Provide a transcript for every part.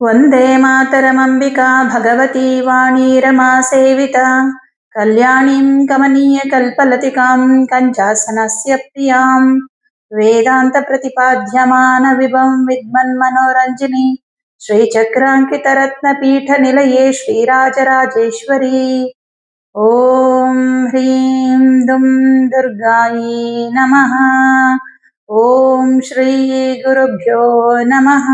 ವಂದೇ ಮಾತರಮಂಬಿಕಾ ಭಗವತಿ ವಾಣೀ रमा ಸೇವಿತಾ ಕಲ್ಯಾಣೀಂ ಕಮನೀಯ ಕಲ್ಪಲತಿಕಾಂ ಕಂಚಾಸನಸ್ಯ ಪ್ರಿಯಾಂ ವೇದಾಂತ ಪ್ರತಿಪಾದ್ಯಮಾನ ವಿಭಂ ವಿದ್ಮನ್ಮನೋರಂಜನಿ ಶ್ರೀಚಕ್ರಾಂಕಿತ ರತ್ನ ಪೀಠ ನಿಲಯೇ ಶ್ರೀರಾಜರಾಜೇಶ್ವರಿ ಓಂ ಹ್ರೀಂ ದುಂ ದುರ್ಗಾಯಿ ನಮಃ. ಓಂ ಶ್ರೀ ಗುರುಭ್ಯೋ ನಮಃ.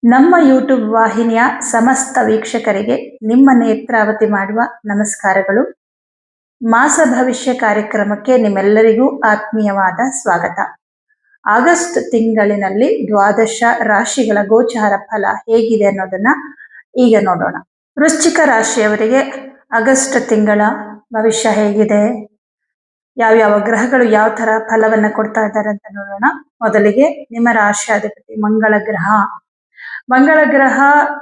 ನಮ್ಮ ಯೂಟ್ಯೂಬ್ ವಾಹಿನಿಯ ಸಮಸ್ತ ವೀಕ್ಷಕರಿಗೆ ನಿಮ್ಮ ನೇತ್ರಾವತಿ ಮಾಡುವ ನಮಸ್ಕಾರಗಳು. ಮಾಸ ಭವಿಷ್ಯ ಕಾರ್ಯಕ್ರಮಕ್ಕೆ ನಿಮ್ಮೆಲ್ಲರಿಗೂ ಆತ್ಮೀಯವಾದ ಸ್ವಾಗತ. ಆಗಸ್ಟ್ ತಿಂಗಳಿನಲ್ಲಿ ದ್ವಾದಶ ರಾಶಿಗಳ ಗೋಚಾರ ಫಲ ಹೇಗಿದೆ ಅನ್ನೋದನ್ನ ಈಗ ನೋಡೋಣ. ವೃಶ್ಚಿಕ ರಾಶಿಯವರಿಗೆ ಆಗಸ್ಟ್ ತಿಂಗಳ ಭವಿಷ್ಯ ಹೇಗಿದೆ, ಯಾವ್ಯಾವ ಗ್ರಹಗಳು ಯಾವ ತರ ಫಲವನ್ನ ಕೊಡ್ತಾ ಇದ್ದಾರೆ ಅಂತ ನೋಡೋಣ. ಮೊದಲಿಗೆ ನಿಮ್ಮ ರಾಶಿಯಾಧಿಪತಿ ಮಂಗಳ ಗ್ರಹ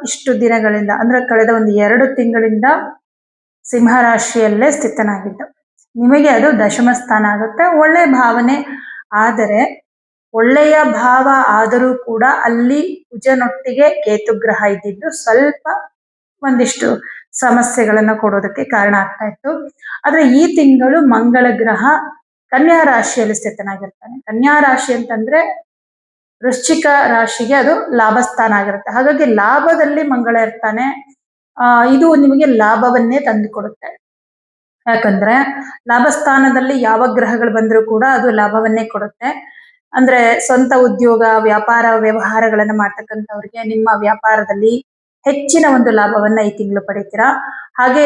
ಇಷ್ಟು ದಿನಗಳಿಂದ ಅಂದ್ರೆ ಕಳೆದ ಒಂದು 2 ತಿಂಗಳಿಂದ ಸಿಂಹ ರಾಶಿಯಲ್ಲೇ ಸ್ಥಿತನಾಗಿದ್ದು, ನಿಮಗೆ ಅದು ದಶಮ ಸ್ಥಾನ ಆಗುತ್ತೆ. ಒಳ್ಳೆ ಭಾವನೆ, ಆದರೆ ಒಳ್ಳೆಯ ಭಾವ ಆದರೂ ಕೂಡ ಅಲ್ಲಿ ಕುಜನೊಟ್ಟಿಗೆ ಕೇತು ಗ್ರಹ ಇದ್ದಿದ್ದು ಸ್ವಲ್ಪ ಒಂದಿಷ್ಟು ಸಮಸ್ಯೆಗಳನ್ನ ಕೊಡೋದಕ್ಕೆ ಕಾರಣ ಆಗ್ತಾ ಇತ್ತು. ಆದ್ರೆ ಈ ತಿಂಗಳು ಮಂಗಳ ಗ್ರಹ ಕನ್ಯಾ ರಾಶಿಯಲ್ಲಿ ಸ್ಥಿತನಾಗಿರ್ತಾನೆ. ಕನ್ಯಾ ರಾಶಿ ಅಂತಂದ್ರೆ ವೃಶ್ಚಿಕ ರಾಶಿಗೆ ಅದು ಲಾಭಸ್ಥಾನ ಆಗಿರುತ್ತೆ. ಹಾಗಾಗಿ ಲಾಭದಲ್ಲಿ ಮಂಗಳ ಇರ್ತಾನೆ. ಇದು ನಿಮಗೆ ಲಾಭವನ್ನೇ ತಂದು ಕೊಡುತ್ತೆ. ಯಾಕಂದ್ರೆ ಲಾಭಸ್ಥಾನದಲ್ಲಿ ಯಾವ ಗ್ರಹಗಳು ಬಂದರೂ ಕೂಡ ಅದು ಲಾಭವನ್ನೇ ಕೊಡುತ್ತೆ. ಅಂದ್ರೆ ಸ್ವಂತ ಉದ್ಯೋಗ, ವ್ಯಾಪಾರ, ವ್ಯವಹಾರಗಳನ್ನ ಮಾಡ್ತಕ್ಕಂಥವ್ರಿಗೆ ನಿಮ್ಮ ವ್ಯಾಪಾರದಲ್ಲಿ ಹೆಚ್ಚಿನ ಒಂದು ಲಾಭವನ್ನ ಈ ತಿಂಗಳು ಪಡಿತೀರಾ. ಹಾಗೆ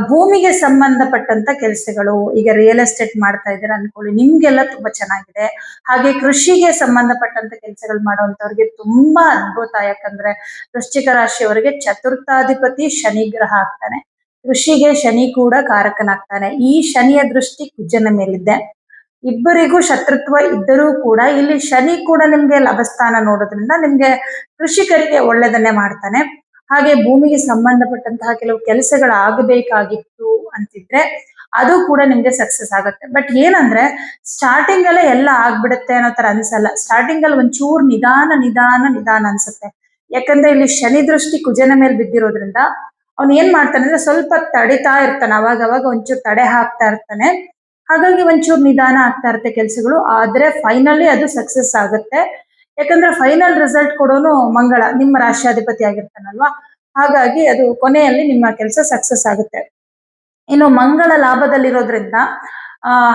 ಭೂಮಿಗೆ ಸಂಬಂಧಪಟ್ಟಂತ ಕೆಲಸಗಳು, ಈಗ ರಿಯಲ್ ಎಸ್ಟೇಟ್ ಮಾಡ್ತಾ ಇದ್ದೀರಾ ಅನ್ಕೊಳ್ಳಿ, ನಿಮ್ಗೆಲ್ಲ ತುಂಬಾ ಚೆನ್ನಾಗಿದೆ. ಹಾಗೆ ಕೃಷಿಗೆ ಸಂಬಂಧಪಟ್ಟಂತ ಕೆಲಸಗಳು ಮಾಡುವಂತವ್ರಿಗೆ ತುಂಬಾ ಅದ್ಭುತ. ಯಾಕಂದ್ರೆ ವೃಶ್ಚಿಕ ರಾಶಿಯವರಿಗೆ ಚತುರ್ಥಾಧಿಪತಿ ಶನಿ ಗ್ರಹ ಆಗ್ತಾನೆ. ಕೃಷಿಗೆ ಶನಿ ಕೂಡ ಕಾರಕನಾಗ್ತಾನೆ. ಈ ಶನಿಯ ದೃಷ್ಟಿ ಕುಜನ ಮೇಲಿದೆ. ಇಬ್ಬರಿಗೂ ಶತ್ರುತ್ವ ಇದ್ದರೂ ಕೂಡ ಇಲ್ಲಿ ಶನಿ ಕೂಡ ನಿಮ್ಗೆ ಲಾಭಸ್ಥಾನ ನೋಡೋದ್ರಿಂದ ನಿಮ್ಗೆ ಕೃಷಿಕರಿಗೆ ಒಳ್ಳೆದನ್ನೇ ಮಾಡ್ತಾನೆ. ಹಾಗೆ ಭೂಮಿಗೆ ಸಂಬಂಧಪಟ್ಟಂತಹ ಕೆಲವು ಕೆಲಸಗಳಾಗಬೇಕಾಗಿತ್ತು ಅಂತಿದ್ರೆ ಅದು ಕೂಡ ನಿಮ್ಗೆ ಸಕ್ಸಸ್ ಆಗುತ್ತೆ. ಬಟ್ ಏನಂದ್ರೆ ಸ್ಟಾರ್ಟಿಂಗ್ ಅಲ್ಲೇ ಎಲ್ಲ ಆಗ್ಬಿಡುತ್ತೆ ಅನ್ನೋ ತರ ಅನ್ಸಲ್ಲ. ಸ್ಟಾರ್ಟಿಂಗ್ ಅಲ್ಲಿ ಒಂಚೂರು ನಿಧಾನ ಅನ್ಸುತ್ತೆ. ಯಾಕಂದ್ರೆ ಇಲ್ಲಿ ಶನಿ ದೃಷ್ಟಿ ಕುಜನ ಮೇಲೆ ಬಿದ್ದಿರೋದ್ರಿಂದ ಅವ್ನು ಏನ್ ಮಾಡ್ತಾನೆ ಅಂದ್ರೆ ಸ್ವಲ್ಪ ತಡಿತಾ ಇರ್ತಾನೆ, ಅವಾಗ ಒಂಚೂರು ತಡೆ ಹಾಕ್ತಾ ಇರ್ತಾನೆ. ಹಾಗಾಗಿ ಒಂಚೂರು ನಿಧಾನ ಆಗ್ತಾ ಇರುತ್ತೆ ಕೆಲಸಗಳು. ಆದ್ರೆ ಫೈನಲಿ ಅದು ಸಕ್ಸಸ್ ಆಗುತ್ತೆ. ಯಾಕಂದ್ರೆ ಫೈನಲ್ ರಿಸಲ್ಟ್ ಕೊಡೋನು ಮಂಗಳ, ನಿಮ್ಮ ರಾಶಿಯಾಧಿಪತಿ ಆಗಿರ್ತಾನಲ್ವಾ. ಹಾಗಾಗಿ ಅದು ಕೊನೆಯಲ್ಲಿ ನಿಮ್ಮ ಕೆಲಸ ಸಕ್ಸಸ್ ಆಗುತ್ತೆ. ಇನ್ನು ಮಂಗಳ ಲಾಭದಲ್ಲಿರೋದ್ರಿಂದ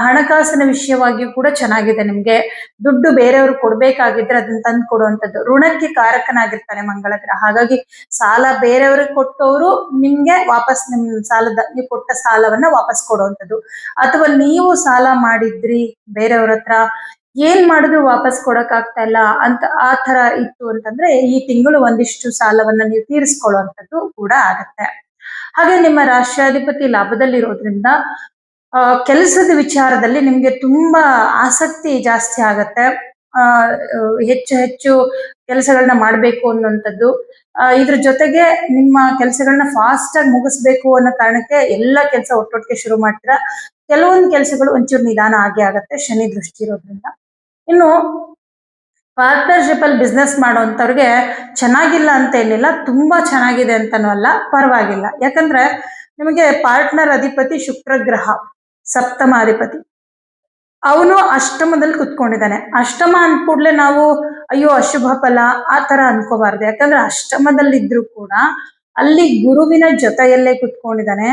ಹಣಕಾಸಿನ ವಿಷಯವಾಗಿಯೂ ಕೂಡ ಚೆನ್ನಾಗಿದೆ. ನಿಮ್ಗೆ ದುಡ್ಡು ಬೇರೆಯವರು ಕೊಡ್ಬೇಕಾಗಿದ್ರೆ ಅದನ್ನ ತಂದು ಕೊಡುವಂಥದ್ದು. ಋಣಕ್ಕೆ ಕಾರಕನಾಗಿರ್ತಾನೆ ಮಂಗಳ ಗ್ರಹ. ಹಾಗಾಗಿ ಸಾಲ ಬೇರೆಯವ್ರಿಗೆ ಕೊಟ್ಟವರು ನಿಮ್ಗೆ ವಾಪಸ್ ನೀವು ಕೊಟ್ಟ ಸಾಲವನ್ನ ವಾಪಸ್ ಕೊಡುವಂಥದ್ದು. ಅಥವಾ ನೀವು ಸಾಲ ಮಾಡಿದ್ರಿ ಬೇರೆಯವ್ರ ಹತ್ರ, ಏನ್ ಮಾಡಿದ್ರು ವಾಪಸ್ ಕೊಡಕ್ ಆಗ್ತಾ ಇಲ್ಲ ಅಂತ ಆ ತರ ಇತ್ತು ಅಂತಂದ್ರೆ ಈ ತಿಂಗಳು ಒಂದಿಷ್ಟು ಸಾಲವನ್ನ ನೀವು ತೀರಿಸ್ಕೊಳ್ಳುವಂಥದ್ದು ಕೂಡ ಆಗತ್ತೆ. ಹಾಗೆ ನಿಮ್ಮ ರಾಷ್ಟ್ರಾಧಿಪತಿ ಲಾಭದಲ್ಲಿರೋದ್ರಿಂದ ಕೆಲಸದ ವಿಚಾರದಲ್ಲಿ ನಿಮ್ಗೆ ತುಂಬಾ ಆಸಕ್ತಿ ಜಾಸ್ತಿ ಆಗತ್ತೆ. ಹೆಚ್ಚು ಕೆಲಸಗಳನ್ನ ಮಾಡ್ಬೇಕು ಅನ್ನುವಂಥದ್ದು. ಇದ್ರ ಜೊತೆಗೆ ನಿಮ್ಮ ಕೆಲಸಗಳನ್ನ ಫಾಸ್ಟ್ ಆಗಿ ಮುಗಿಸ್ಬೇಕು ಅನ್ನೋ ಕಾರಣಕ್ಕೆ ಎಲ್ಲ ಕೆಲಸ ಒಟ್ಟೊಟ್ಟಿಗೆ ಶುರು ಮಾಡ್ತೀರಾ. ಕೆಲವೊಂದು ಕೆಲಸಗಳು ಒಂಚೂರು ನಿಧಾನ ಆಗತ್ತೆ ಶನಿ ದೃಷ್ಟಿ ಇರೋದ್ರಿಂದ. ಇನ್ನು ಪಾರ್ಟ್ನರ್ಶಿಪ್ ಅಲ್ಲಿ ಬಿಸ್ನೆಸ್ ಮಾಡೋಂಥವ್ರಿಗೆ ಚೆನ್ನಾಗಿಲ್ಲ ಅಂತ ಏನಿಲ್ಲ, ತುಂಬಾ ಚೆನ್ನಾಗಿದೆ ಅಂತಾನೂ ಅಲ್ಲ, ಪರವಾಗಿಲ್ಲ. ಯಾಕಂದ್ರೆ ನಿಮಗೆ ಪಾರ್ಟ್ನರ್ ಅಧಿಪತಿ ಶುಕ್ರ ಗ್ರಹ, ಸಪ್ತಮಾಧಿಪತಿ, ಅವನು ಅಷ್ಟಮದಲ್ಲಿ ಕುತ್ಕೊಂಡಿದ್ದಾನೆ. ಅಷ್ಟಮ ಅಂದ್ಕೂಡ್ಲೆ ನಾವು ಅಯ್ಯೋ ಅಶುಭ ಫಲ ಆ ತರ ಅನ್ಕೋಬಾರ್ದು. ಯಾಕಂದ್ರೆ ಅಷ್ಟಮದಲ್ಲಿದ್ರು ಕೂಡ ಅಲ್ಲಿ ಗುರುವಿನ ಜೊತೆಯಲ್ಲೇ ಕುತ್ಕೊಂಡಿದ್ದಾನೆ.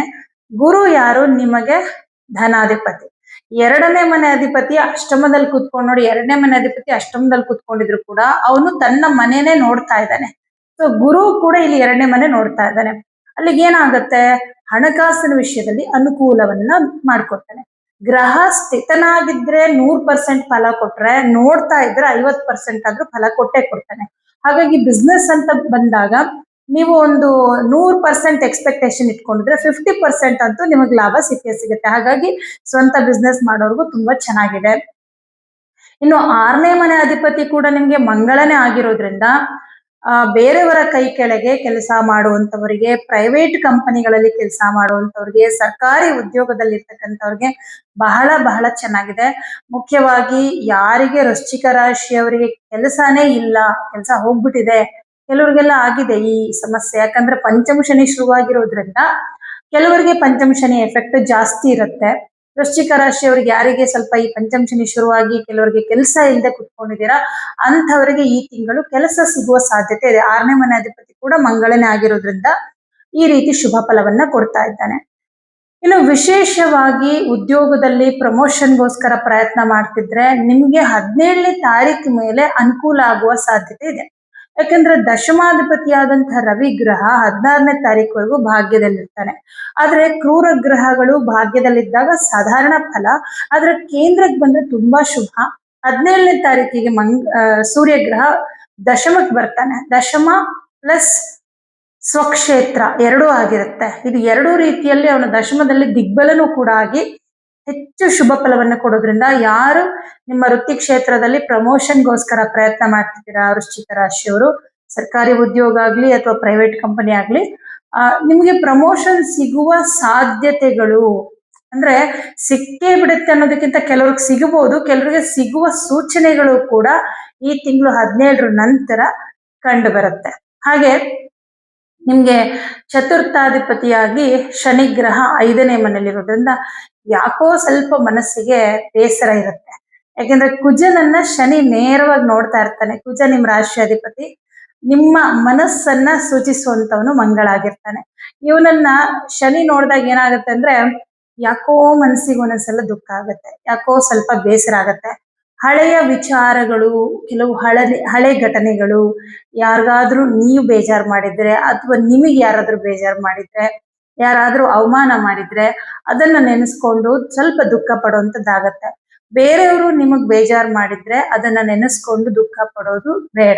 ಗುರು ಯಾರು? ನಿಮಗೆ ಧನಾಧಿಪತಿ. 2ನೇ ಮನೆ ಅಧಿಪತಿ ಅಷ್ಟಮದಲ್ಲಿ ಕುತ್ಕೊಂಡು ನೋಡಿ, 2ನೇ ಮನೆ ಅಧಿಪತಿ ಅಷ್ಟಮದಲ್ಲಿ ಕುತ್ಕೊಂಡಿದ್ರು ಕೂಡ ಅವನು ತನ್ನ ಮನೆನೇ ನೋಡ್ತಾ ಇದ್ದಾನೆ. ಸೊ ಗುರು ಕೂಡ ಇಲ್ಲಿ 2ನೇ ಮನೆ ನೋಡ್ತಾ ಇದ್ದಾನೆ. ಅಲ್ಲಿಗೆ ಏನಾಗುತ್ತೆ, ಹಣಕಾಸಿನ ವಿಷಯದಲ್ಲಿ ಅನುಕೂಲವನ್ನ ಮಾಡ್ಕೊಡ್ತಾನೆ. ಗ್ರಹ ಸ್ಥಿತನಾಗಿದ್ರೆ 100% ಫಲ ಕೊಟ್ರೆ, ನೋಡ್ತಾ ಇದ್ರೆ 50% ಆದ್ರೂ ಫಲ ಕೊಟ್ಟೇ ಕೊಡ್ತಾನೆ. ಹಾಗಾಗಿ ಬಿಸ್ನೆಸ್ ಅಂತ ಬಂದಾಗ ನೀವು ಒಂದು 100% ಎಕ್ಸ್ಪೆಕ್ಟೇಷನ್ ಇಟ್ಕೊಂಡಿದ್ರೆ 50% ಅಂತೂ ನಿಮಗೆ ಲಾಭ ಸಿಗುತ್ತೆ. ಹಾಗಾಗಿ ಸ್ವಂತ ಬಿಸ್ನೆಸ್ ಮಾಡೋರ್ಗು ತುಂಬಾ ಚೆನ್ನಾಗಿದೆ. ಇನ್ನು 6ನೇ ಮನೆ ಅಧಿಪತಿ ಕೂಡ ನಿಮ್ಗೆ ಮಂಗಳನೇ ಆಗಿರೋದ್ರಿಂದ ಬೇರೆಯವರ ಕೈ ಕೆಳಗೆ ಕೆಲಸ ಮಾಡುವಂತವರಿಗೆ, ಪ್ರೈವೇಟ್ ಕಂಪನಿಗಳಲ್ಲಿ ಕೆಲಸ ಮಾಡುವಂತವ್ರಿಗೆ, ಸರ್ಕಾರಿ ಉದ್ಯೋಗದಲ್ಲಿರ್ತಕ್ಕಂಥವ್ರಿಗೆ ಬಹಳ ಬಹಳ ಚೆನ್ನಾಗಿದೆ. ಮುಖ್ಯವಾಗಿ ಯಾರಿಗೆ ವೃಶ್ಚಿಕ ರಾಶಿಯವರಿಗೆ ಕೆಲಸನೇ ಇಲ್ಲ, ಕೆಲಸ ಹೋಗ್ಬಿಟ್ಟಿದೆ, ಕೆಲವರಿಗೆಲ್ಲ ಆಗಿದೆ ಈ ಸಮಸ್ಯೆ. ಯಾಕಂದ್ರೆ ಪಂಚಮ ಶನಿ ಶುರುವಾಗಿರೋದ್ರಿಂದ ಕೆಲವರಿಗೆ ಪಂಚಮ ಶನಿ ಎಫೆಕ್ಟ್ ಜಾಸ್ತಿ ಇರುತ್ತೆ. ವೃಶ್ಚಿಕ ರಾಶಿಯವರಿಗೆ ಯಾರಿಗೆ ಸ್ವಲ್ಪ ಈ ಪಂಚಮ ಶನಿ ಶುರುವಾಗಿ ಕೆಲವರಿಗೆ ಕೆಲಸ ಇಲ್ಲದೆ ಕುತ್ಕೊಂಡಿದ್ದೀರಾ ಅಂಥವರಿಗೆ ಈ ತಿಂಗಳು ಕೆಲಸ ಸಿಗುವ ಸಾಧ್ಯತೆ ಇದೆ. 6ನೇ ಮನೆ ಅಧಿಪತಿ ಕೂಡ ಮಂಗಳನೇ ಆಗಿರೋದ್ರಿಂದ ಈ ರೀತಿ ಶುಭ ಫಲವನ್ನ ಕೊಡ್ತಾ ಇದ್ದಾನೆ. ಇನ್ನು ವಿಶೇಷವಾಗಿ ಉದ್ಯೋಗದಲ್ಲಿ ಪ್ರಮೋಷನ್ಗೋಸ್ಕರ ಪ್ರಯತ್ನ ಮಾಡ್ತಿದ್ರೆ ನಿಮ್ಗೆ 17ನೇ ತಾರೀಕು ಮೇಲೆ ಅನುಕೂಲ ಆಗುವ ಸಾಧ್ಯತೆ ಇದೆ. ಯಾಕಂದ್ರೆ ದಶಮಾಧಿಪತಿಯಾದಂತಹ ರವಿ ಗ್ರಹ 16ನೇ ತಾರೀಕುವರೆಗೂ ಭಾಗ್ಯದಲ್ಲಿರ್ತಾನೆ. ಆದ್ರೆ ಕ್ರೂರ ಗ್ರಹಗಳು ಭಾಗ್ಯದಲ್ಲಿದ್ದಾಗ ಸಾಧಾರಣ ಫಲ, ಆದ್ರೆ ಕೇಂದ್ರಕ್ಕೆ ಬಂದ್ರೆ ತುಂಬಾ ಶುಭ. 17ನೇ ತಾರೀಕಿಗೆ ಸೂರ್ಯ ಗ್ರಹ ದಶಮಕ್ಕೆ ಬರ್ತಾನೆ. ದಶಮ ಪ್ಲಸ್ ಸ್ವಕ್ಷೇತ್ರ ಎರಡೂ ಆಗಿರುತ್ತೆ. ಇದು ಎರಡೂ ರೀತಿಯಲ್ಲಿ ಅವನ ದಶಮದಲ್ಲಿ ದಿಗ್ಬಲನೂ ಕೂಡ ಆಗಿ ಹೆಚ್ಚು ಶುಭ ಫಲವನ್ನು ಕೊಡೋದ್ರಿಂದ ಯಾರು ನಿಮ್ಮ ವೃತ್ತಿ ಕ್ಷೇತ್ರದಲ್ಲಿ ಪ್ರಮೋಷನ್ಗೋಸ್ಕರ ಪ್ರಯತ್ನ ಮಾಡ್ತಿದ್ದೀರಾ ವೃಶ್ಚಿಕ ರಾಶಿಯವರು, ಸರ್ಕಾರಿ ಉದ್ಯೋಗ ಆಗ್ಲಿ ಅಥವಾ ಪ್ರೈವೇಟ್ ಕಂಪನಿ ಆಗ್ಲಿ, ನಿಮಗೆ ಪ್ರಮೋಷನ್ ಸಿಗುವ ಸಾಧ್ಯತೆಗಳು ಅಂದ್ರೆ ಸಿಕ್ಕೇ ಬಿಡುತ್ತೆ ಅನ್ನೋದಕ್ಕಿಂತ ಕೆಲವ್ರಿಗೆ ಸಿಗಬಹುದು, ಕೆಲವರಿಗೆ ಸಿಗುವ ಸೂಚನೆಗಳು ಕೂಡ ಈ ತಿಂಗಳು 17ರ ನಂತರ ಕಂಡು ಬರುತ್ತೆ. ಹಾಗೆ ನಿಮ್ಗೆ ಚತುರ್ಥಾಧಿಪತಿಯಾಗಿ ಶನಿ ಗ್ರಹ 5ನೇ ಮನೆಯಲ್ಲಿರೋದ್ರಿಂದ ಯಾಕೋ ಸ್ವಲ್ಪ ಮನಸ್ಸಿಗೆ ಬೇಸರ ಇರುತ್ತೆ. ಯಾಕೆಂದ್ರೆ ಕುಜನನ್ನ ಶನಿ ನೇರವಾಗಿ ನೋಡ್ತಾ ಇರ್ತಾನೆ. ಕುಜ ನಿಮ್ ರಾಶಿ ಅಧಿಪತಿ, ನಿಮ್ಮ ಮನಸ್ಸನ್ನ ಸೂಚಿಸುವಂತವನು ಮಂಗಳ ಆಗಿರ್ತಾನೆ. ಇವನನ್ನ ಶನಿ ನೋಡಿದಾಗ ಏನಾಗುತ್ತೆ ಅಂದ್ರೆ ಯಾಕೋ ಮನಸ್ಸಿಗೆ ಒಂದೊಂದ್ಸಲ ದುಃಖ ಆಗುತ್ತೆ, ಯಾಕೋ ಸ್ವಲ್ಪ ಬೇಸರ ಆಗತ್ತೆ. ಹಳೆಯ ವಿಚಾರಗಳು, ಕೆಲವು ಹಳೆ ಘಟನೆಗಳು, ಯಾರಿಗಾದ್ರೂ ನೀವು ಬೇಜಾರು ಮಾಡಿದ್ರೆ ಅಥವಾ ನಿಮಗೆ ಯಾರಾದ್ರೂ ಬೇಜಾರು ಮಾಡಿದ್ರೆ, ಯಾರಾದ್ರೂ ಅವಮಾನ ಮಾಡಿದ್ರೆ ಅದನ್ನ ನೆನೆಸ್ಕೊಂಡು ಸ್ವಲ್ಪ ದುಃಖ ಪಡುವಂತದ್ದಾಗತ್ತೆ. ಬೇರೆಯವರು ನಿಮಗ್ ಬೇಜಾರು ಮಾಡಿದ್ರೆ ಅದನ್ನ ನೆನೆಸ್ಕೊಂಡು ದುಃಖ ಪಡೋದು ಬೇಡ,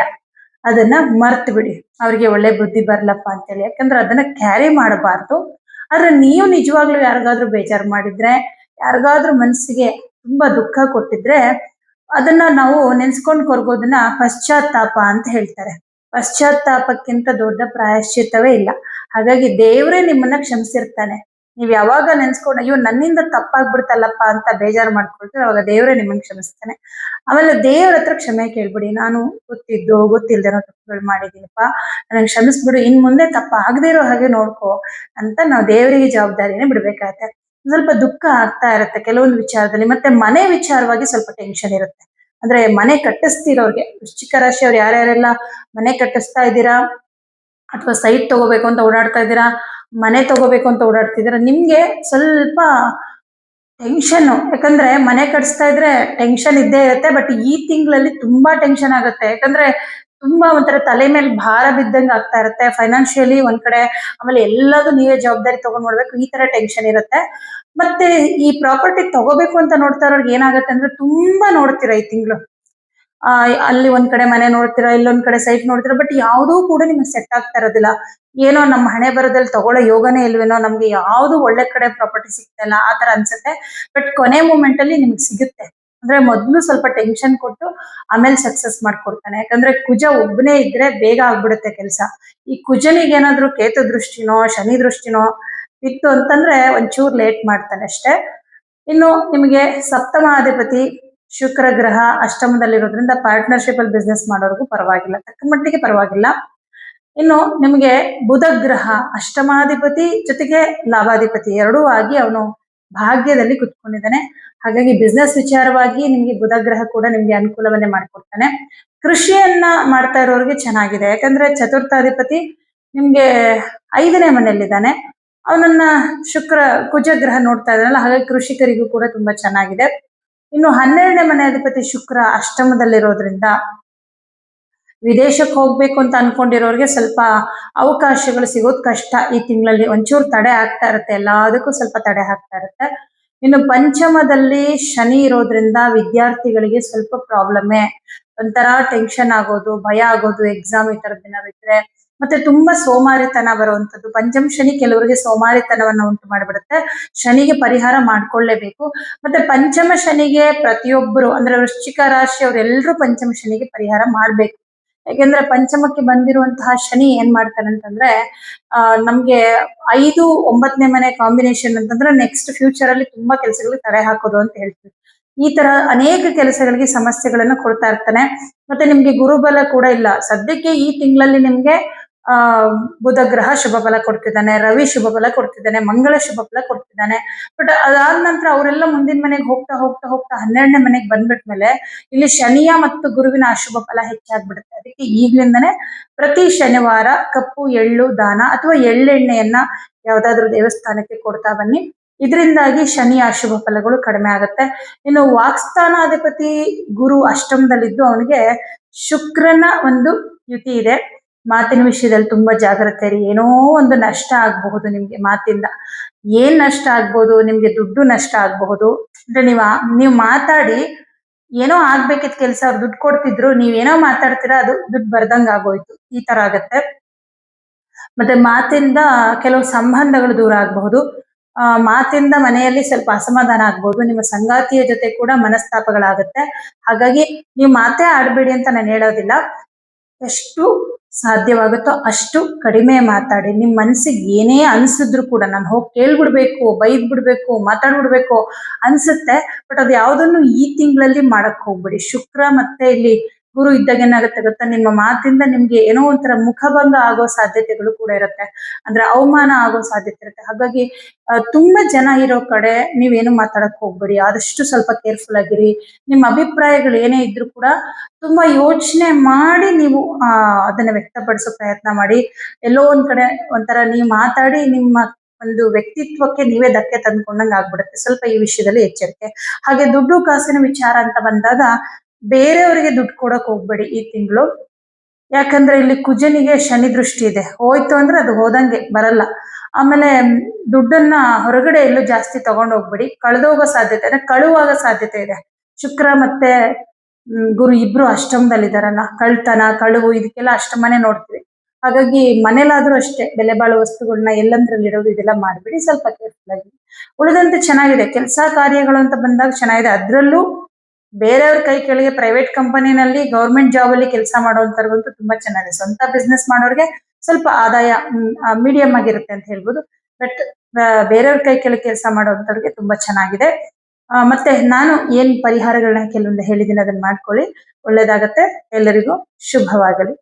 ಅದನ್ನ ಮರ್ತು ಬಿಡಿ, ಅವ್ರಿಗೆ ಒಳ್ಳೆ ಬುದ್ಧಿ ಬರ್ಲಪ್ಪ ಅಂತೇಳಿ. ಯಾಕಂದ್ರೆ ಅದನ್ನ ಕ್ಯಾರಿ ಮಾಡಬಾರ್ದು. ಆದ್ರೆ ನೀವು ನಿಜವಾಗ್ಲೂ ಯಾರಿಗಾದ್ರೂ ಬೇಜಾರು ಮಾಡಿದ್ರೆ, ಯಾರಿಗಾದ್ರೂ ಮನಸ್ಸಿಗೆ ತುಂಬಾ ದುಃಖ ಕೊಟ್ಟಿದ್ರೆ ಅದನ್ನ ನಾವು ನೆನ್ಸ್ಕೊಂಡು ಕೊರಗೋದನ್ನ ಪಶ್ಚಾತ್ತಾಪ ಅಂತ ಹೇಳ್ತಾರೆ. ಪಶ್ಚಾತ್ತಾಪಕ್ಕಿಂತ ದೊಡ್ಡ ಪ್ರಾಯಶ್ಚಿತ್ತವೇ ಇಲ್ಲ. ಹಾಗಾಗಿ ದೇವರೇ ನಿಮ್ಮನ್ನ ಕ್ಷಮಿಸಿರ್ತಾನೆ. ನೀವ್ ಯಾವಾಗ ನೆನ್ಸ್ಕೊಂಡು ಅಯ್ಯೋ ನನ್ನಿಂದ ತಪ್ಪಾಗ್ಬಿಡ್ತಲ್ಲಪ್ಪ ಅಂತ ಬೇಜಾರು ಮಾಡ್ಕೊಳ್ತೀವಿ, ಅವಾಗ ದೇವರೇ ನಿಮ್ಮನ್ನ ಕ್ಷಮಿಸ್ತಾನೆ. ಆಮೇಲೆ ದೇವ್ರ ಹತ್ರ ಕ್ಷಮೆ ಕೇಳ್ಬಿಡಿ, ನಾನು ಗೊತ್ತಿಲ್ದೇನೋ ತಪ್ಪುಗಳು ಮಾಡಿದೀನಪ್ಪ, ನನಗೆ ಕ್ಷಮಿಸ್ಬಿಡು, ಇನ್ ಮುಂದೆ ತಪ್ಪ ಆಗದೆ ಇರೋ ಹಾಗೆ ನೋಡ್ಕೋ ಅಂತ ನಾವು ದೇವರಿಗೆ ಜವಾಬ್ದಾರಿನೇ ಬಿಡ್ಬೇಕಾಗತ್ತೆ. ಸ್ವಲ್ಪ ದುಃಖ ಆಗ್ತಾ ಇರುತ್ತೆ ಕೆಲವೊಂದು ವಿಚಾರದಲ್ಲಿ. ಮತ್ತೆ ಮನೆ ವಿಚಾರವಾಗಿ ಸ್ವಲ್ಪ ಟೆನ್ಷನ್ ಇರುತ್ತೆ. ಅಂದ್ರೆ ಮನೆ ಕಟ್ಟಿಸ್ತಿರೋರ್ಗೆ, ವೃಶ್ಚಿಕ ರಾಶಿಯವ್ರು ಯಾರ್ಯಾರೆಲ್ಲ ಮನೆ ಕಟ್ಟಿಸ್ತಾ ಇದ್ದೀರಾ ಅಥವಾ ಸೈಟ್ ತಗೋಬೇಕು ಅಂತ ಓಡಾಡ್ತಾ ಇದ್ದೀರಾ, ಮನೆ ತಗೋಬೇಕು ಅಂತ ಓಡಾಡ್ತಿದ್ದೀರಾ, ನಿಮ್ಗೆ ಸ್ವಲ್ಪ ಟೆನ್ಷನ್. ಯಾಕಂದ್ರೆ ಮನೆ ಕಟ್ಸ್ತಾ ಇದ್ರೆ ಟೆನ್ಷನ್ ಇದ್ದೇ ಇರುತ್ತೆ. ಬಟ್ ಈ ತಿಂಗಳಲ್ಲಿ ತುಂಬಾ ಟೆನ್ಷನ್ ಆಗುತ್ತೆ. ಯಾಕಂದ್ರೆ ತುಂಬಾ ಒಂಥರ ತಲೆ ಮೇಲೆ ಭಾರ ಬಿದ್ದಂಗೆ ಆಗ್ತಾ ಇರುತ್ತೆ. ಫೈನಾನ್ಷಿಯಲಿ ಒಂದ್ ಕಡೆ, ಆಮೇಲೆ ಎಲ್ಲದೂ ನೀವೇ ಜವಾಬ್ದಾರಿ ತಗೊಂಡ್ ಮಾಡ್ಬೇಕು, ಈ ತರ ಟೆನ್ಷನ್ ಇರುತ್ತೆ. ಮತ್ತೆ ಈ ಪ್ರಾಪರ್ಟಿ ತಗೋಬೇಕು ಅಂತ ನೋಡ್ತಾ ಇರೋರ್ಗೆ ಏನಾಗುತ್ತೆ ಅಂದ್ರೆ ತುಂಬಾ ನೋಡ್ತೀರಾ ಈ ತಿಂಗಳು. ಅಲ್ಲಿ ಒಂದ್ ಕಡೆ ಮನೆ ನೋಡ್ತೀರಾ, ಇಲ್ಲೊಂದ್ ಕಡೆ ಸೈಟ್ ನೋಡ್ತೀರಾ, ಬಟ್ ಯಾವುದೂ ಕೂಡ ನಿಮ್ಗೆ ಸೆಟ್ ಆಗ್ತಾ ಇರೋದಿಲ್ಲ. ಏನೋ ನಮ್ಮ ಹಣೆ ಬರದಲ್ಲಿ ತಗೊಳ್ಳೋ ಯೋಗನೇ ಇಲ್ವೇನೋ, ನಮ್ಗೆ ಯಾವ್ದು ಒಳ್ಳೆ ಕಡೆ ಪ್ರಾಪರ್ಟಿ ಸಿಗ್ತಾ ಇಲ್ಲ ಆ ತರ ಅನ್ಸುತ್ತೆ. ಬಟ್ ಕೊನೆ ಮೂಮೆಂಟ್ ಅಲ್ಲಿ ನಿಮ್ಗೆ ಸಿಗುತ್ತೆ. ಅಂದ್ರೆ ಮೊದ್ಲು ಸ್ವಲ್ಪ ಟೆನ್ಷನ್ ಕೊಟ್ಟು ಆಮೇಲೆ ಸಕ್ಸಸ್ ಮಾಡ್ಕೊಡ್ತಾನೆ. ಯಾಕಂದ್ರೆ ಕುಜ ಒಬ್ಬನೇ ಇದ್ರೆ ಬೇಗ ಆಗ್ಬಿಡುತ್ತೆ ಕೆಲಸ. ಈ ಕುಜನಿಗೆ ಏನಾದ್ರೂ ಕೇತು ದೃಷ್ಟಿನೋ ಶನಿ ದೃಷ್ಟಿನೋ ಇತ್ತು ಅಂತಂದ್ರೆ ಒಂಚೂರು ಲೇಟ್ ಮಾಡ್ತಾನೆ ಅಷ್ಟೇ. ಇನ್ನು ನಿಮಗೆ ಸಪ್ತಮಾಧಿಪತಿ ಶುಕ್ರ ಗ್ರಹ ಅಷ್ಟಮದಲ್ಲಿರೋದ್ರಿಂದ ಪಾರ್ಟ್ನರ್ಶಿಪ್ ಅಲ್ಲಿ ಬಿಸ್ನೆಸ್ ಮಾಡೋರ್ಗೂ ಪರವಾಗಿಲ್ಲ, ತಕ್ಕ ಮಟ್ಟಿಗೆ ಪರವಾಗಿಲ್ಲ. ಇನ್ನು ನಿಮಗೆ ಬುಧ ಗ್ರಹ ಅಷ್ಟಮಾಧಿಪತಿ ಜೊತೆಗೆ ಲಾಭಾಧಿಪತಿ ಎರಡೂ ಆಗಿ ಅವನು ಭಾಗ್ಯದಲ್ಲಿ ಕುತ್ಕೊಂಡಿದ್ದಾನೆ. ಹಾಗಾಗಿ ಬಿಸ್ನೆಸ್ ವಿಚಾರವಾಗಿ ನಿಮ್ಗೆ ಬುಧ ಗ್ರಹ ಕೂಡ ನಿಮ್ಗೆ ಅನುಕೂಲವನ್ನೇ ಮಾಡ್ಕೊಡ್ತಾನೆ. ಕೃಷಿಯನ್ನ ಮಾಡ್ತಾ ಇರೋರಿಗೆ ಚೆನ್ನಾಗಿದೆ. ಯಾಕಂದ್ರೆ ಚತುರ್ಥಾಧಿಪತಿ ನಿಮ್ಗೆ 5ನೇ ಮನೆಯಲ್ಲಿದ್ದಾನೆ. ಅವನನ್ನ ಕುಜ ಗ್ರಹ ನೋಡ್ತಾ ಇದ್ದಾನಲ್ಲ, ಹಾಗಾಗಿ ಕೃಷಿಕರಿಗೂ ಕೂಡ ತುಂಬಾ ಚೆನ್ನಾಗಿದೆ. ಇನ್ನು 12ನೇ ಮನೆ ಅಧಿಪತಿ ಶುಕ್ರ ಅಷ್ಟಮದಲ್ಲಿರೋದ್ರಿಂದ ವಿದೇಶಕ್ಕೆ ಹೋಗ್ಬೇಕು ಅಂತ ಅನ್ಕೊಂಡಿರೋರಿಗೆ ಸ್ವಲ್ಪ ಅವಕಾಶಗಳು ಸಿಗೋದು ಕಷ್ಟ ಈ ತಿಂಗಳಲ್ಲಿ. ಒಂಚೂರು ತಡೆ ಆಗ್ತಾ ಇರುತ್ತೆ, ಎಲ್ಲದಕ್ಕೂ ಸ್ವಲ್ಪ ತಡೆ ಆಗ್ತಾ ಇರುತ್ತೆ. ಇನ್ನು ಪಂಚಮದಲ್ಲಿ ಶನಿ ಇರೋದ್ರಿಂದ ವಿದ್ಯಾರ್ಥಿಗಳಿಗೆ ಸ್ವಲ್ಪ ಪ್ರಾಬ್ಲಮ್ಮೇ. ಒಂಥರ ಟೆನ್ಷನ್ ಆಗೋದು, ಭಯ ಆಗೋದು, ಎಕ್ಸಾಮ್ ಈ ತರದ್ ಏನಾದ್ರು ಇದ್ರೆ. ಮತ್ತೆ ತುಂಬಾ ಸೋಮಾರಿತನ ಬರುವಂತದ್ದು. ಪಂಚಮ ಶನಿ ಕೆಲವರಿಗೆ ಸೋಮಾರಿತನವನ್ನ ಉಂಟು ಮಾಡಿಬಿಡುತ್ತೆ. ಶನಿಗೆ ಪರಿಹಾರ ಮಾಡ್ಕೊಳ್ಳೇಬೇಕು. ಮತ್ತೆ ಪಂಚಮ ಶನಿಗೆ ಪ್ರತಿಯೊಬ್ಬರು ಅಂದ್ರೆ ವೃಶ್ಚಿಕ ರಾಶಿಯವರೆಲ್ಲರೂ ಪಂಚಮ ಶನಿಗೆ ಪರಿಹಾರ ಮಾಡ್ಬೇಕು. ಯಾಕೆಂದ್ರೆ ಪಂಚಮಕ್ಕೆ ಬಂದಿರುವಂತಹ ಶನಿ ಏನ್ ಮಾಡ್ತಾನೆ ಅಂತಂದ್ರೆ ನಮ್ಗೆ 5-9ನೇ ಮನೆ ಕಾಂಬಿನೇಷನ್ ಅಂತಂದ್ರೆ ನೆಕ್ಸ್ಟ್ ಫ್ಯೂಚರ್ ಅಲ್ಲಿ ತುಂಬಾ ಕೆಲಸಗಳಿಗೆ ತಡೆ ಹಾಕೋದು ಅಂತ ಹೇಳ್ತೀವಿ. ಈ ತರ ಅನೇಕ ಕೆಲಸಗಳಿಗೆ ಸಮಸ್ಯೆಗಳನ್ನ ಕೊಡ್ತಾ ಇರ್ತಾನೆ. ಮತ್ತೆ ನಿಮ್ಗೆ ಗುರುಬಲ ಕೂಡ ಇಲ್ಲ. ಸದ್ಯಕ್ಕೆ ಈ ತಿಂಗಳಲ್ಲಿ ನಿಮ್ಗೆ ಆ ಬುಧ ಗ್ರಹ ಶುಭ ಫಲ ಕೊಡ್ತಿದ್ದಾನೆ, ರವಿ ಶುಭ ಫಲ ಕೊಡ್ತಿದ್ದಾನೆ, ಮಂಗಳ ಶುಭ ಫಲ ಕೊಡ್ತಿದ್ದಾನೆ. ಬಟ್ ಅದಾದ ನಂತರ ಅವರೆಲ್ಲ ಮುಂದಿನ ಮನೆಗೆ ಹೋಗ್ತಾ ಹೋಗ್ತಾ ಹೋಗ್ತಾ 12ನೇ ಮನೆಗೆ ಬಂದ್ಬಿಟ್ಮೇಲೆ ಇಲ್ಲಿ ಶನಿಯ ಮತ್ತು ಗುರುವಿನ ಅಶುಭ ಫಲ ಹೆಚ್ಚಾಗ್ಬಿಡುತ್ತೆ. ಅದಕ್ಕೆ ಈಗ್ಲಿಂದನೇ ಪ್ರತಿ ಶನಿವಾರ ಕಪ್ಪು ಎಳ್ಳು ದಾನ ಅಥವಾ ಎಳ್ಳೆಣ್ಣೆಯನ್ನ ಯಾವ್ದಾದ್ರು ದೇವಸ್ಥಾನಕ್ಕೆ ಕೊಡ್ತಾ ಬನ್ನಿ. ಇದರಿಂದಾಗಿ ಶನಿ ಅಶುಭ ಫಲಗಳು ಕಡಿಮೆ ಆಗುತ್ತೆ. ಇನ್ನು ವಾಕ್ಸ್ಥಾನಾಧಿಪತಿ ಗುರು ಅಷ್ಟಮದಲ್ಲಿದ್ದು ಅವನಿಗೆ ಶುಕ್ರನ ಒಂದು ಯುತಿ ಇದೆ. ಮಾತಿನ ವಿಷಯದಲ್ಲಿ ತುಂಬಾ ಜಾಗ್ರತೆ ಇರಿ. ಏನೋ ಒಂದು ನಷ್ಟ ಆಗಬಹುದು ನಿಮ್ಗೆ ಮಾತಿಂದ. ಏನ್ ನಷ್ಟ ಆಗ್ಬಹುದು? ನಿಮ್ಗೆ ದುಡ್ಡು ನಷ್ಟ ಆಗಬಹುದು. ಅಂದ್ರೆ ನೀವು ಮಾತಾಡಿ ಏನೋ ಆಗ್ಬೇಕಿದ್ ಕೆಲಸ, ಅವ್ರು ದುಡ್ಡು ಕೊಡ್ತಿದ್ರು, ನೀವೇನೋ ಮಾತಾಡ್ತೀರಾ, ಅದು ದುಡ್ಡು ಬರ್ದಂಗ್ ಆಗೋಯ್ತು, ಈ ತರ ಆಗತ್ತೆ. ಮತ್ತೆ ಮಾತಿಂದ ಕೆಲವು ಸಂಬಂಧಗಳು ದೂರ ಆಗಬಹುದು. ಮಾತಿಂದ ಮನೆಯಲ್ಲಿ ಸ್ವಲ್ಪ ಅಸಮಾಧಾನ ಆಗ್ಬಹುದು. ನಿಮ್ಮ ಸಂಗಾತಿಯ ಜೊತೆ ಕೂಡ ಮನಸ್ತಾಪಗಳಾಗುತ್ತೆ. ಹಾಗಾಗಿ ನೀವು ಮಾತೇ ಆಡ್ಬೇಡಿ ಅಂತ ನಾನು ಹೇಳೋದಿಲ್ಲ. ಎಷ್ಟು ಸಾಧ್ಯವಾಗುತ್ತೋ ಅಷ್ಟು ಕಡಿಮೆ ಮಾತಾಡಿ. ನಿಮ್ ಮನ್ಸಿಗೆ ಏನೇ ಅನ್ಸಿದ್ರು ಕೂಡ ನಾನು ಹೋಗಿ ಕೇಳ್ಬಿಡ್ಬೇಕು, ಬೈದ್ ಬಿಡ್ಬೇಕು, ಮಾತಾಡ್ಬಿಡ್ಬೇಕು ಅನ್ಸುತ್ತೆ. ಬಟ್ ಅದು ಯಾವ್ದನ್ನು ಈ ತಿಂಗಳಲ್ಲಿ ಮಾಡಕ್ ಹೋಗ್ಬೇಡಿ. ಶುಕ್ರ ಮತ್ತೆ ಇಲ್ಲಿ ಗುರು ಇದ್ದಾಗ ಏನಾಗುತ್ತೆ ಗೊತ್ತಾ, ನಿಮ್ಮ ಮಾತಿಂದ ನಿಮ್ಗೆ ಏನೋ ಒಂಥರ ಮುಖಭಂಗ ಆಗೋ ಸಾಧ್ಯತೆಗಳು ಕೂಡ ಇರುತ್ತೆ. ಅಂದ್ರೆ ಅವಮಾನ ಆಗೋ ಸಾಧ್ಯತೆ ಇರುತ್ತೆ. ಹಾಗಾಗಿ ತುಂಬಾ ಜನ ಇರೋ ಕಡೆ ನೀವೇನು ಮಾತಾಡಕ್ ಹೋಗ್ಬೇಡಿ. ಆದಷ್ಟು ಸ್ವಲ್ಪ ಕೇರ್ಫುಲ್ ಆಗಿರಿ. ನಿಮ್ಮ ಅಭಿಪ್ರಾಯಗಳು ಏನೇ ಇದ್ರು ಕೂಡ ತುಂಬಾ ಯೋಚನೆ ಮಾಡಿ ನೀವು ಅದನ್ನ ವ್ಯಕ್ತಪಡಿಸೋ ಪ್ರಯತ್ನ ಮಾಡಿ. ಎಲ್ಲೋ ಒಂದ್ ಕಡೆ ಒಂಥರ ನೀವು ಮಾತಾಡಿ ನಿಮ್ಮ ಒಂದು ವ್ಯಕ್ತಿತ್ವಕ್ಕೆ ನೀವೇ ಧಕ್ಕೆ ತಂದ್ಕೊಂಡಂಗೆ ಆಗ್ಬಿಡುತ್ತೆ. ಸ್ವಲ್ಪ ಈ ವಿಷಯದಲ್ಲಿ ಎಚ್ಚರಿಕೆ. ಹಾಗೆ ದುಡ್ಡು ಕಾಸಿನ ವಿಚಾರ ಅಂತ ಬಂದಾಗ ಬೇರೆಯವರಿಗೆ ದುಡ್ಡು ಕೊಡಕ್ ಹೋಗ್ಬೇಡಿ ಈ ತಿಂಗಳು. ಯಾಕಂದ್ರೆ ಇಲ್ಲಿ ಕುಜನಿಗೆ ಶನಿ ದೃಷ್ಟಿ ಇದೆ. ಹೋಯ್ತು ಅಂದ್ರೆ ಅದು ಹೋದಂಗೆ ಬರಲ್ಲ. ಆಮೇಲೆ ದುಡ್ಡನ್ನ ಹೊರಗಡೆ ಎಲ್ಲೂ ಜಾಸ್ತಿ ತಗೊಂಡ್ ಹೋಗ್ಬೇಡಿ. ಕಳೆದೋಗೋ ಸಾಧ್ಯತೆ ಅಂದ್ರೆ ಕಳುವಾಗೋ ಸಾಧ್ಯತೆ ಇದೆ. ಶುಕ್ರ ಮತ್ತೆ ಗುರು ಇಬ್ರು ಅಷ್ಟಮದಲ್ಲಿದಾರಲ್ಲ, ಕಳ್ತನ ಕಳುವು ಇದಕ್ಕೆಲ್ಲ ಅಷ್ಟಮನೆ ನೋಡ್ತೀವಿ. ಹಾಗಾಗಿ ಮನೇಲಾದ್ರೂ ಅಷ್ಟೇ ಬೆಲೆ ಬಾಳುವ ವಸ್ತುಗಳನ್ನ ಎಲ್ಲಂದ್ರಲ್ಲಿ ಇಡೋದು ಇದೆಲ್ಲ ಮಾಡ್ಬಿಡಿ. ಸ್ವಲ್ಪ ಕೇರ್ಫುಲ್ ಆಗಿ. ಉಳಿದಂತೆ ಚೆನ್ನಾಗಿದೆ. ಕೆಲಸ ಕಾರ್ಯಗಳು ಅಂತ ಬಂದಾಗ ಚೆನ್ನಾಗಿದೆ. ಅದ್ರಲ್ಲೂ ಬೇರೆಯವ್ರ ಕೈ ಕೆಳಗೆ ಪ್ರೈವೇಟ್ ಕಂಪನಿನಲ್ಲಿ ಗೌರ್ಮೆಂಟ್ ಜಾಬ್ ಅಲ್ಲಿ ಕೆಲಸ ಮಾಡೋಂಥವ್ರಿಗಂತೂ ತುಂಬಾ ಚೆನ್ನಾಗಿದೆ. ಸ್ವಂತ ಬಿಸ್ನೆಸ್ ಮಾಡೋರಿಗೆ ಸ್ವಲ್ಪ ಆದಾಯ ಮೀಡಿಯಂ ಆಗಿರುತ್ತೆ ಅಂತ ಹೇಳ್ಬೋದು. ಬಟ್ ಬೇರೆಯವ್ರ ಕೈ ಕೆಳಗೆ ಕೆಲಸ ಮಾಡೋಂಥವ್ರಿಗೆ ತುಂಬಾ ಚೆನ್ನಾಗಿದೆ. ಮತ್ತೆ ನಾನು ಏನ್ ಪರಿಹಾರಗಳನ್ನ ಕೆಲವೊಂದು ಹೇಳಿದ್ದೀನಿ ಅದನ್ನ ಮಾಡ್ಕೊಳ್ಳಿ. ಒಳ್ಳೇದಾಗತ್ತೆ. ಎಲ್ಲರಿಗೂ ಶುಭವಾಗಲಿ.